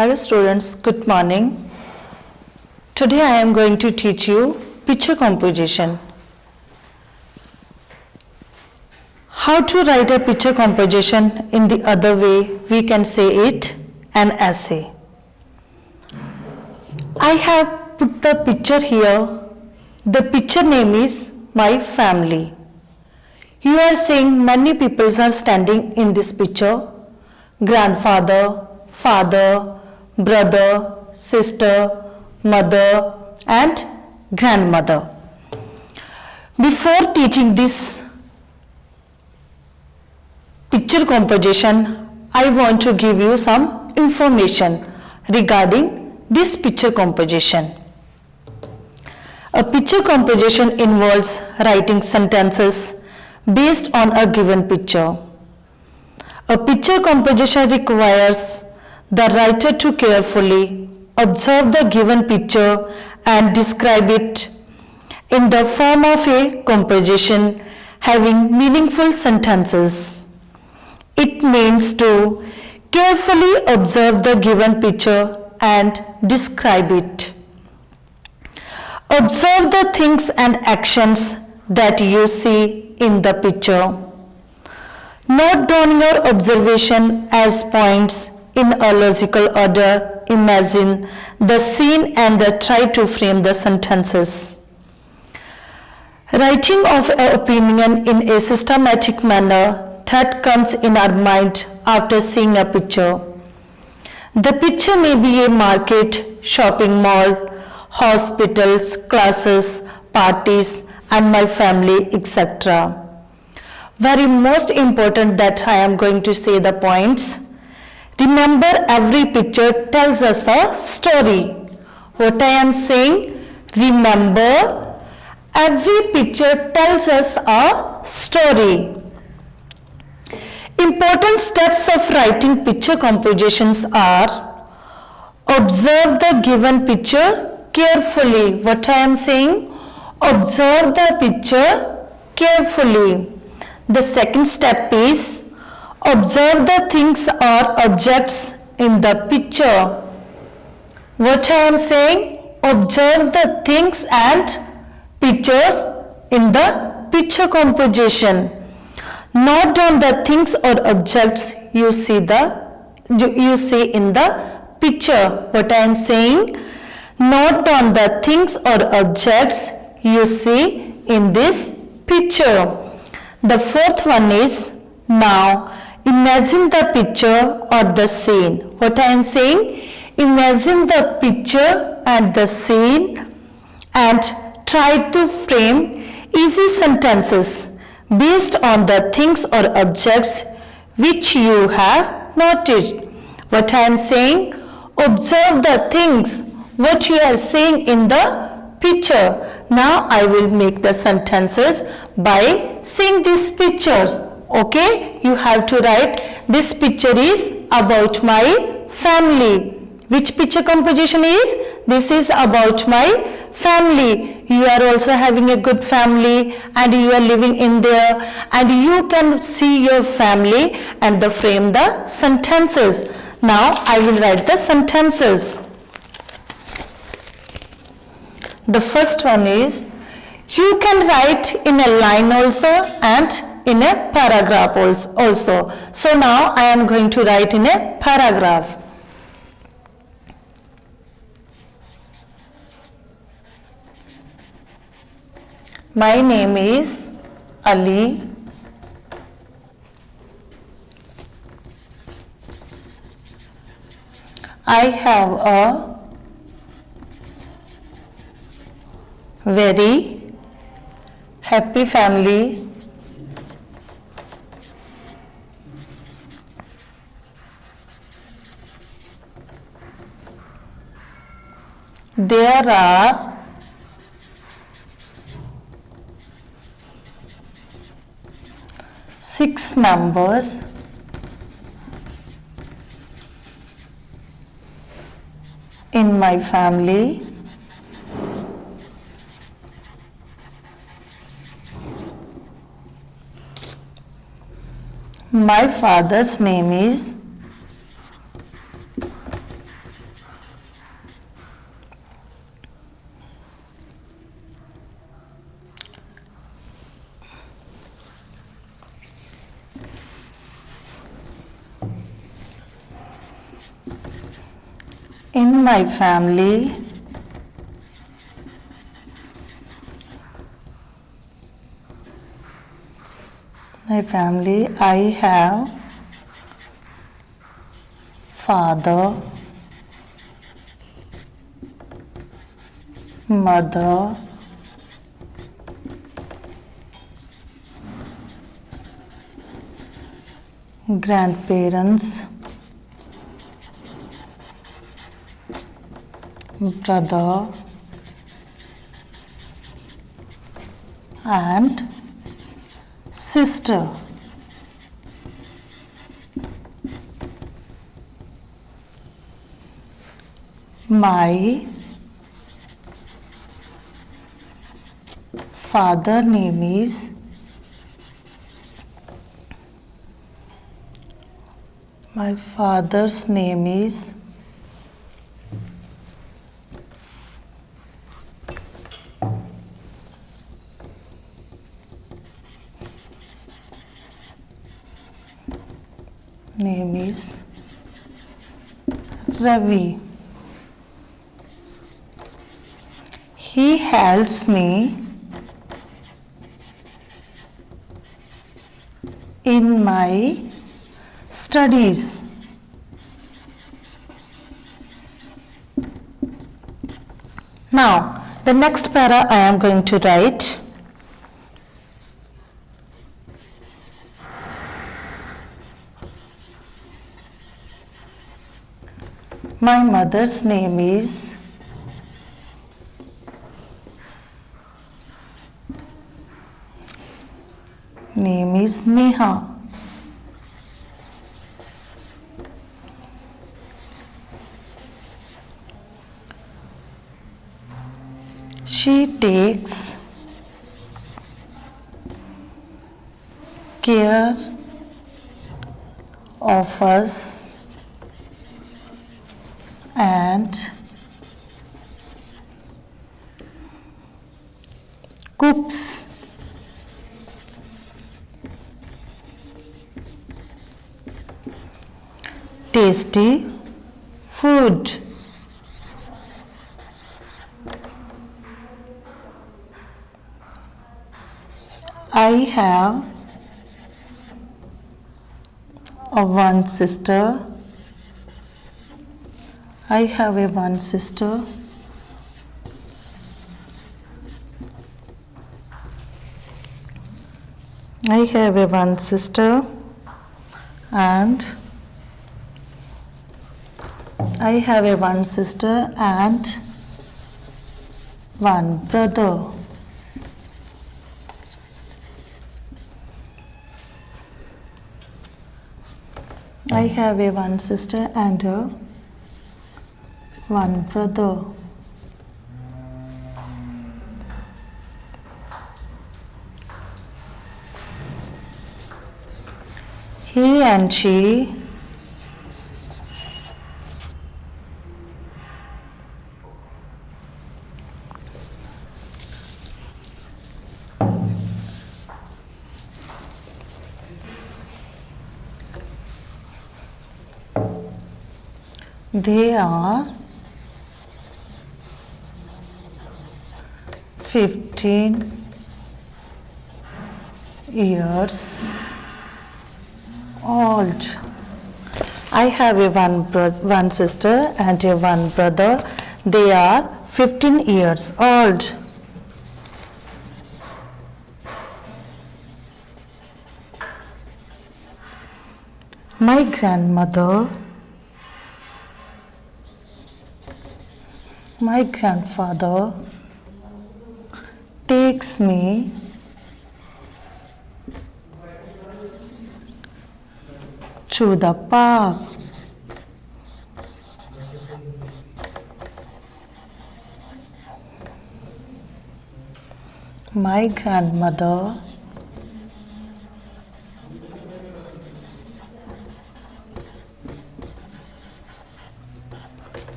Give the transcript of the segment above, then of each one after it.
Hello students, good morning. Today I am going to teach you picture composition. How to write a picture composition in the other way, we can say it an essay. I have put the picture here. The picture name is My Family. You are seeing many people are standing in this picture. Grandfather, father, brother, sister, mother and grandmother. Before teaching this picture composition, I want to give you some information regarding this picture composition. A picture composition involves writing sentences based on a given picture. A picture composition requires the writer to carefully observe the given picture and describe it in the form of a composition having meaningful sentences. It means to carefully observe the given picture and describe it. Observe the things and actions that you see in the picture. Note down your observation as points in a logical order. Imagine the scene and try to frame the sentences. Writing of an opinion in a systematic manner that comes in our mind after seeing a picture. The picture may be a market, shopping mall, hospitals, classes, parties, and my family, etc. Very most important that I am going to say the points. Remember, every picture tells us a story. What I am saying, remember, every picture tells us a story. Important steps of writing picture compositions are: observe the given picture carefully. What I am saying, observe the picture carefully. The second step is observe the things or objects in the picture. What I am saying, observe the things and pictures in the picture composition. Note down the things or objects you see in the picture. What I am saying, note down the things or objects you see in this picture. The fourth one is, now imagine the picture or the scene. What I am saying, imagine the picture and the scene and try to frame easy sentences based on the things or objects which you have noticed. What I am saying, observe the things what you are seeing in the picture. Now I will make the sentences by seeing these pictures. Okay, you have to write, this picture is about my family. Which picture composition is? This is about my family. You are also having a good family and you are living in there and you can see your family and frame the sentences. Now I will write the sentences. The first one is, you can write in a line also and in a paragraph also. So now I am going to write in a paragraph. My name is Ali. I have a very happy family. There are 6 members in my family. My father's name is In my family, I have father, mother, grandparents, brother, and sister. My father name is my father's name is Ravi. He helps me in my studies. Now, the next para I am going to write. My mother's name is Neha. She takes care of us and cooks tasty food. I have one sister. I have one sister. I have one sister and I have one sister and one brother. I have one sister and one brother. He and she they are 15 years old. I have one sister and one brother. They are 15 years old. My grandmother, my grandfather takes me to the park. My grandmother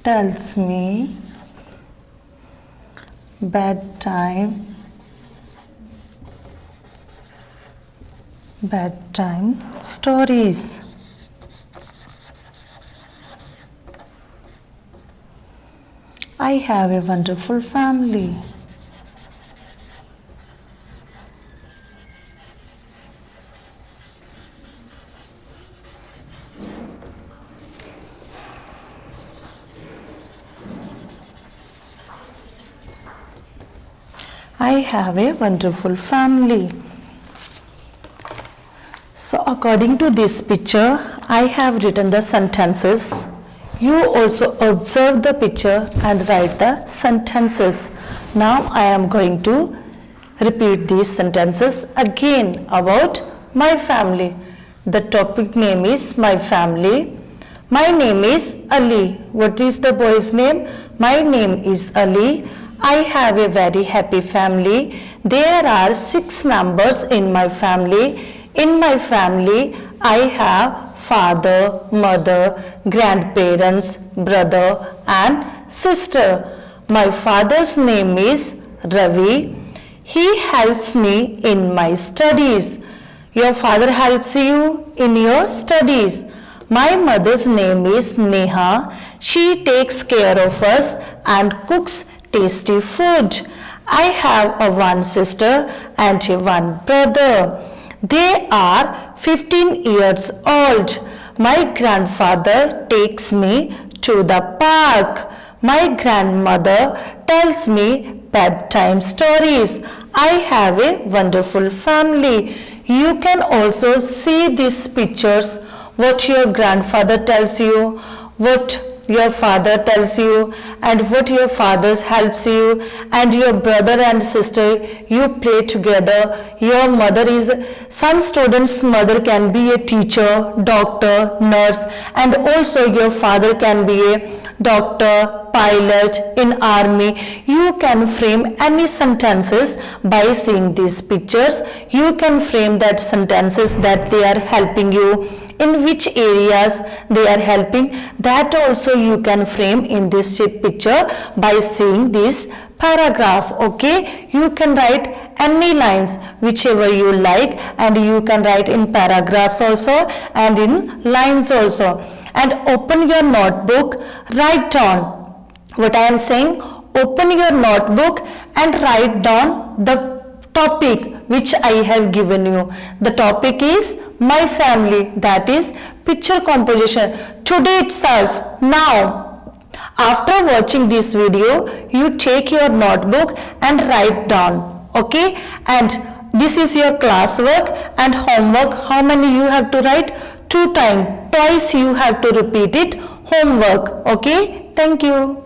tells me bedtime stories. I have a wonderful family. I have a wonderful family. So according to this picture, I have written the sentences. You also observe the picture and write the sentences. Now I am going to repeat these sentences again about my family. The topic name is my family. My name is Ali. What is the boy's name? My name is Ali. I have a very happy family. There are 6 members in my family. In my family, I have father, mother, grandparents, brother and sister. My father's name is Ravi. He helps me in my studies. Your father helps you in your studies. My mother's name is Neha. She takes care of us and cooks tasty food. I have a one sister and a one brother. They are 15 years old. My grandfather takes me to the park. My grandmother tells me bedtime stories. I have a wonderful family. You can also see these pictures, what your grandfather tells you, what your father tells you, and what your father helps you, and your brother and sister, you play together. Your mother is, some students' mother can be a teacher, doctor, nurse, and also your father can be a doctor, pilot, in army. You can frame any sentences by seeing these pictures. You can frame that sentences that they are helping you, in which areas they are helping, that also you can frame in this picture by seeing this paragraph. Okay, you can write any lines whichever you like, and you can write in paragraphs also and in lines also. And open your notebook, write down what I am saying. Open your notebook and write down the topic which I have given you. The topic is my family, that is picture composition. Today itself, now, after watching this video, you take your notebook and write down. Okay, and this is your classwork and homework. How many you have to write? 2 times. Twice you have to repeat it. Homework. Okay, thank you.